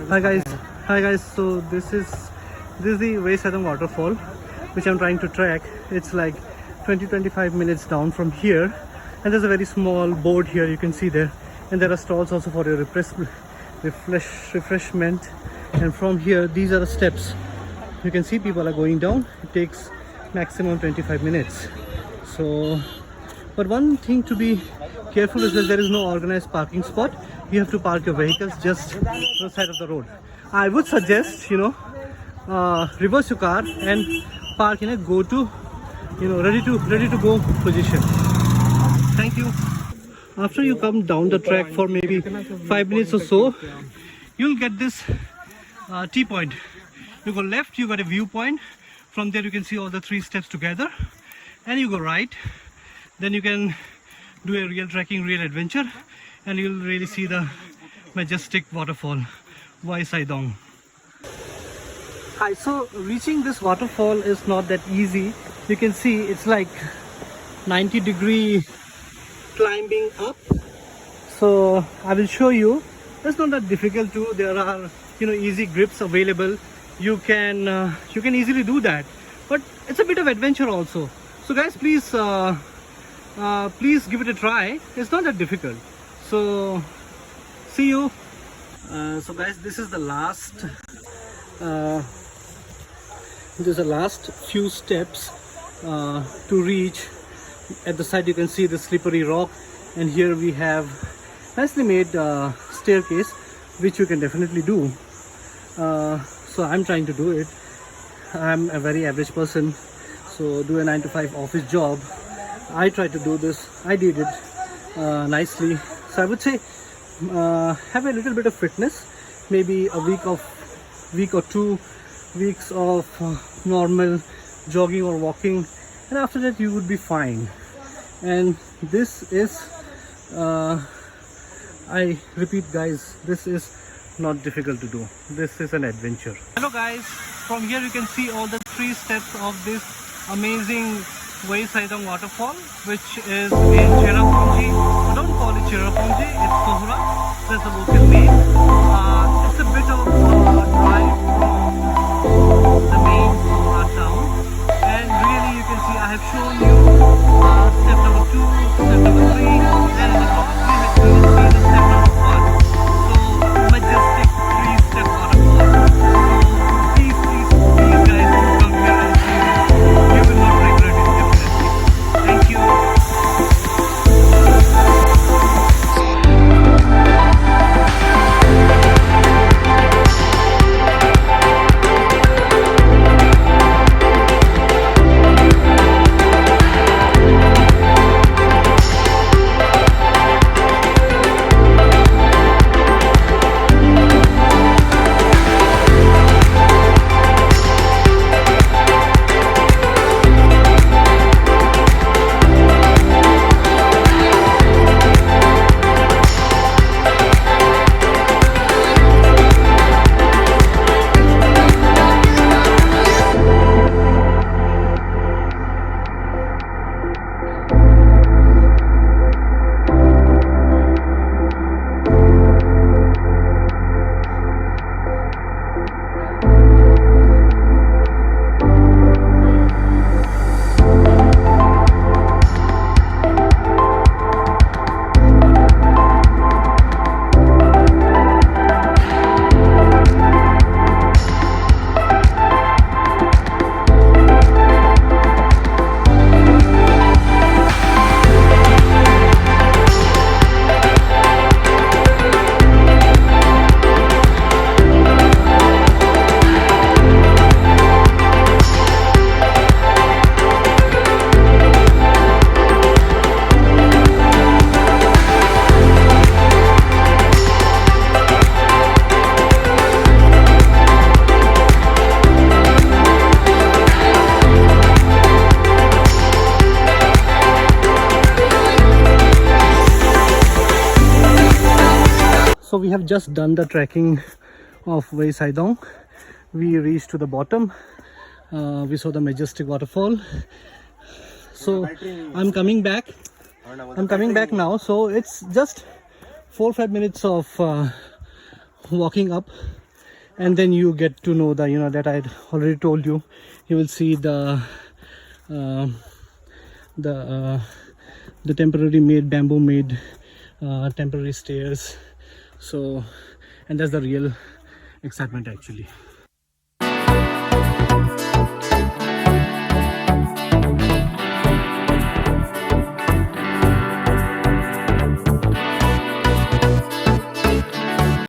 Hi guys, hi guys. So this is the Wei Sawdong waterfall, which I'm trying to track. It's like 20-25 minutes down from here, and there's a very small board here. You can see there, and there are stalls also for your refreshment. And from here, these are the steps. You can see people are going down. It takes maximum 25 minutes. So, but one thing to be careful is that there is no organized parking spot. You have to park your vehicles just on the side of the road. I would suggest, reverse your car and park in a go-to, ready to go position. Thank you. After you come down the track for maybe 5 minutes or so, you'll get this T-point. You go left, you got a viewpoint. From there you can see all the 3 steps together, and you go right. Then you can do a real trekking, real adventure, and you'll really see the majestic waterfall, Wei Sawdong. Hi, so reaching this waterfall is not that easy. You can see it's like 90-degree climbing up. So I will show you. It's not that difficult too. There are easy grips available. You can easily do that, but it's a bit of adventure also. So guys, please give it a try. It's not that difficult. So see you. So guys, this is the last few steps to reach. At the side you can see the slippery rock, and here we have nicely made staircase, which you can definitely do. So I'm trying to do it. I'm a very average person, so do a 9-to-5 office job. I tried to do this. I did it nicely. So I would say have a little bit of fitness, maybe a week or 2 weeks of normal jogging or walking, and after that you would be fine. And this is I repeat guys, this is not difficult to do. This is an adventure. Hello guys, from here you can see all the 3 steps of this amazing Wei Sawdong waterfall, which is in Cherrapunji. I don't call it Cherrapunji, it's Sohra. That's the local name. It's a bit of drive from the main Sohra town, and really you can see I have shown you step number 2, step number 3, and in the top you can see the step number 1. So majestic 3-step waterfall. So please guys, do come here and see this. You will not regret it. Thank you. So we have just done the trekking of Wei Sawdong. We reached to the bottom. We saw the majestic waterfall. So I'm coming back now. So it's just 4-5 minutes of walking up and then you get to know the, you know, that I had already told you. You will see the temporary made, bamboo made temporary stairs. So, and that's the real excitement actually.